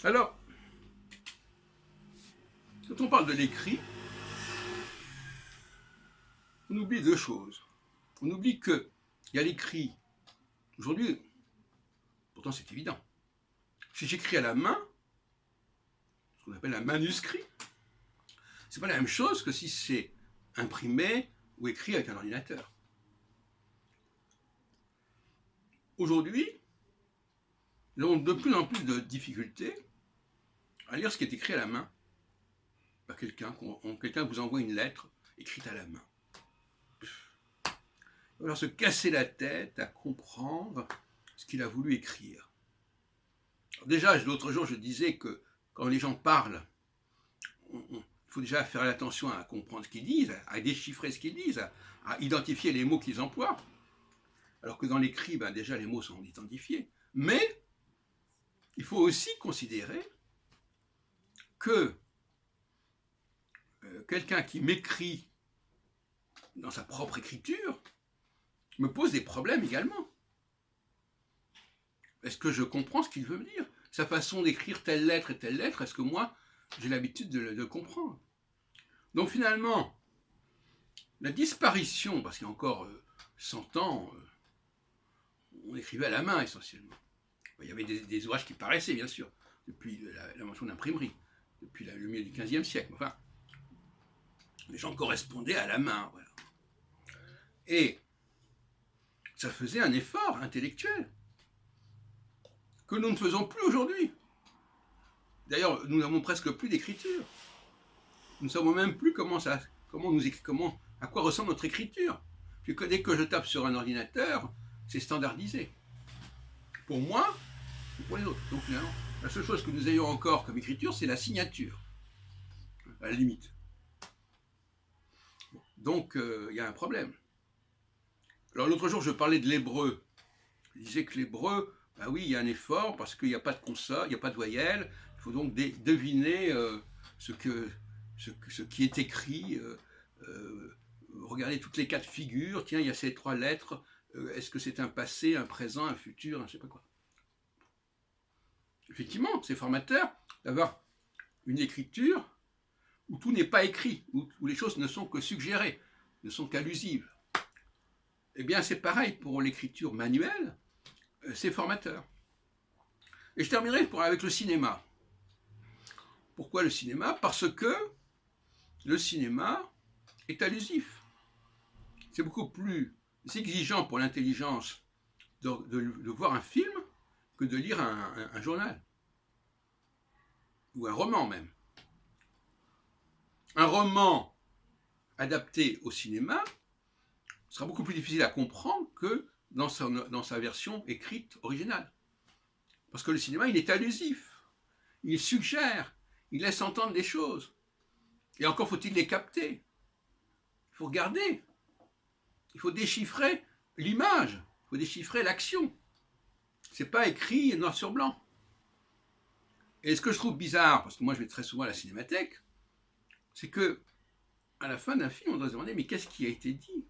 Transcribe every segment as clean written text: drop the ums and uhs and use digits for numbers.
Alors, quand on parle de l'écrit, on oublie deux choses. On oublie qu'il y a l'écrit. Aujourd'hui, pourtant c'est évident. Si j'écris à la main, ce qu'on appelle un manuscrit, c'est pas la même chose que si c'est imprimé ou écrit avec un ordinateur. Aujourd'hui, nous avons de plus en plus de difficultés à lire ce qui est écrit à la main par quelqu'un. Quelqu'un vous envoie une lettre écrite à la main. Il va falloir se casser la tête à comprendre ce qu'il a voulu écrire. Alors déjà, l'autre jour, je disais que quand les gens parlent, il faut déjà faire attention à comprendre ce qu'ils disent, à déchiffrer ce qu'ils disent, à identifier les mots qu'ils emploient. Alors que dans l'écrit, déjà les mots sont identifiés. Mais il faut aussi considérer que quelqu'un qui m'écrit dans sa propre écriture me pose des problèmes également. Est-ce que je comprends ce qu'il veut me dire? Sa façon d'écrire telle lettre et telle lettre, est-ce que moi, j'ai l'habitude de comprendre? Donc finalement, la disparition, parce qu'il y a encore 100 ans, on écrivait à la main essentiellement. Il y avait des ouvrages qui paraissaient, bien sûr, depuis l'invention de l'imprimerie, depuis le milieu du XVe siècle. Enfin, les gens correspondaient à la main. Voilà. Et ça faisait un effort intellectuel que nous ne faisons plus aujourd'hui. D'ailleurs, nous n'avons presque plus d'écriture. Nous ne savons même plus à quoi ressemble notre écriture. Puis dès que je tape sur un ordinateur, c'est standardisé. Pour moi et pour les autres. Donc finalement, la seule chose que nous ayons encore comme écriture, c'est la signature, à la limite. Donc il y a un problème. Alors l'autre jour, je parlais de l'hébreu. Je disais que l'hébreu, oui, il y a un effort parce qu'il n'y a pas de consonne, il n'y a pas de voyelle. Il faut donc deviner ce qui est écrit. Regarder toutes les 4 figures. Tiens, il y a ces 3 lettres. Est-ce que c'est un passé, un présent, un futur, je ne sais pas quoi. Effectivement, c'est formateur d'avoir une écriture où tout n'est pas écrit, où les choses ne sont que suggérées, ne sont qu'allusives. Eh bien, c'est pareil pour l'écriture manuelle, c'est formateur. Et je terminerai avec le cinéma. Pourquoi le cinéma? Parce que le cinéma est allusif. C'est beaucoup plus exigeant pour l'intelligence de voir un film que de lire un journal. Ou un roman même. Un roman adapté au cinéma sera beaucoup plus difficile à comprendre que dans sa version écrite originale. Parce que le cinéma, il est allusif. Il suggère, il laisse entendre des choses. Et encore faut-il les capter. Il faut regarder. Il faut déchiffrer l'image. Il faut déchiffrer l'action. C'est pas écrit noir sur blanc. Et ce que je trouve bizarre, parce que moi je vais très souvent à la cinémathèque, c'est que à la fin d'un film, on doit se demander mais qu'est-ce qui a été dit?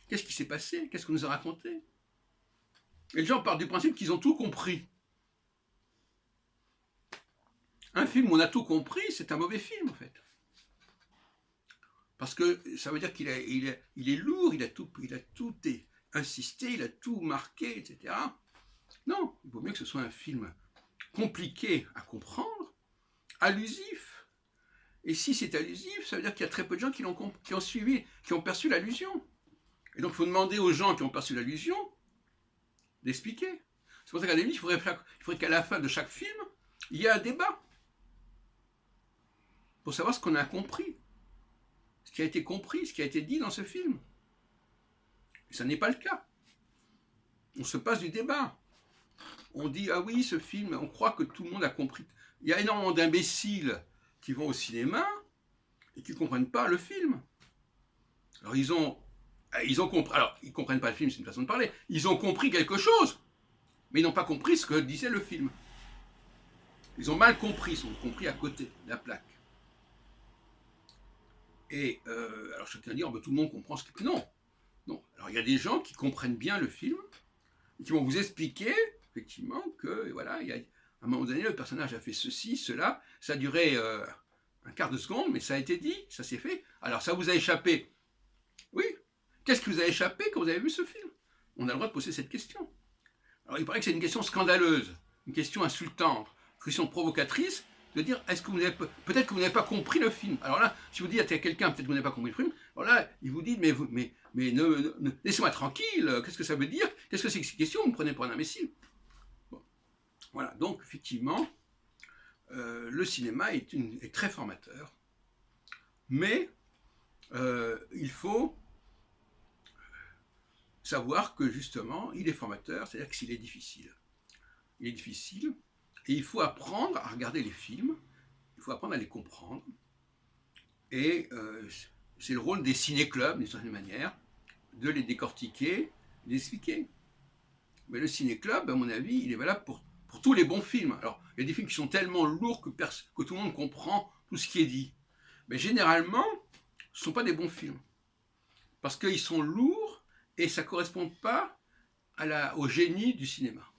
Qu'est-ce qui s'est passé? Qu'est-ce qu'on nous a raconté? Et les gens partent du principe qu'ils ont tout compris. Un film où on a tout compris, c'est un mauvais film en fait. Parce que ça veut dire qu'il est lourd, il a tout insisté, il a tout marqué, etc. Non, il vaut mieux que ce soit un film compliqué à comprendre, allusif. Et si c'est allusif, ça veut dire qu'il y a très peu de gens qui ont suivi, qui ont perçu l'allusion. Et donc il faut demander aux gens qui ont perçu l'allusion d'expliquer. C'est pour ça qu'à la limite, il faudrait qu'à la fin de chaque film, il y ait un débat pour savoir ce qu'on a compris, ce qui a été compris, ce qui a été dit dans ce film. Et ça n'est pas le cas. On se passe du débat. On dit, ah oui, ce film, on croit que tout le monde a compris. Il y a énormément d'imbéciles qui vont au cinéma et qui ne comprennent pas le film. Alors ils ont compris, alors ils ne comprennent pas le film, c'est une façon de parler, ils ont compris quelque chose, mais ils n'ont pas compris ce que disait le film. Ils ont mal compris, ils ont compris à côté de la plaque. Et alors chacun dit, tout le monde comprend ce que... Non. Alors il y a des gens qui comprennent bien le film, et qui vont vous expliquer, effectivement, que voilà, À un moment donné, le personnage a fait ceci, cela, ça a duré un quart de seconde, mais ça a été dit, ça s'est fait. Alors ça vous a échappé. Oui. Qu'est-ce qui vous a échappé quand vous avez vu ce film? On a le droit de poser cette question. Alors il paraît que c'est une question scandaleuse, une question insultante, une question provocatrice, de dire est-ce que vous avez peut-être que vous n'avez pas compris le film. Alors là, si vous dites à quelqu'un peut-être que vous n'avez pas compris le film, alors là, il vous dit mais laissez-moi tranquille, qu'est-ce que ça veut dire? Qu'est-ce que c'est que ces questions? Vous me prenez pour un imbécile. Bon. Voilà, donc effectivement, le cinéma est très formateur, mais il faut savoir que justement, il est formateur, c'est-à-dire que s'il est difficile. Il est difficile, et il faut apprendre à regarder les films, il faut apprendre à les comprendre, et c'est le rôle des ciné-clubs, d'une certaine manière, de les décortiquer, de les expliquer. Mais le ciné-club, à mon avis, il est valable pour tous les bons films. Alors, il y a des films qui sont tellement lourds que tout le monde comprend tout ce qui est dit. Mais généralement, ce ne sont pas des bons films. Parce qu'ils sont lourds et ça ne correspond pas au génie du cinéma.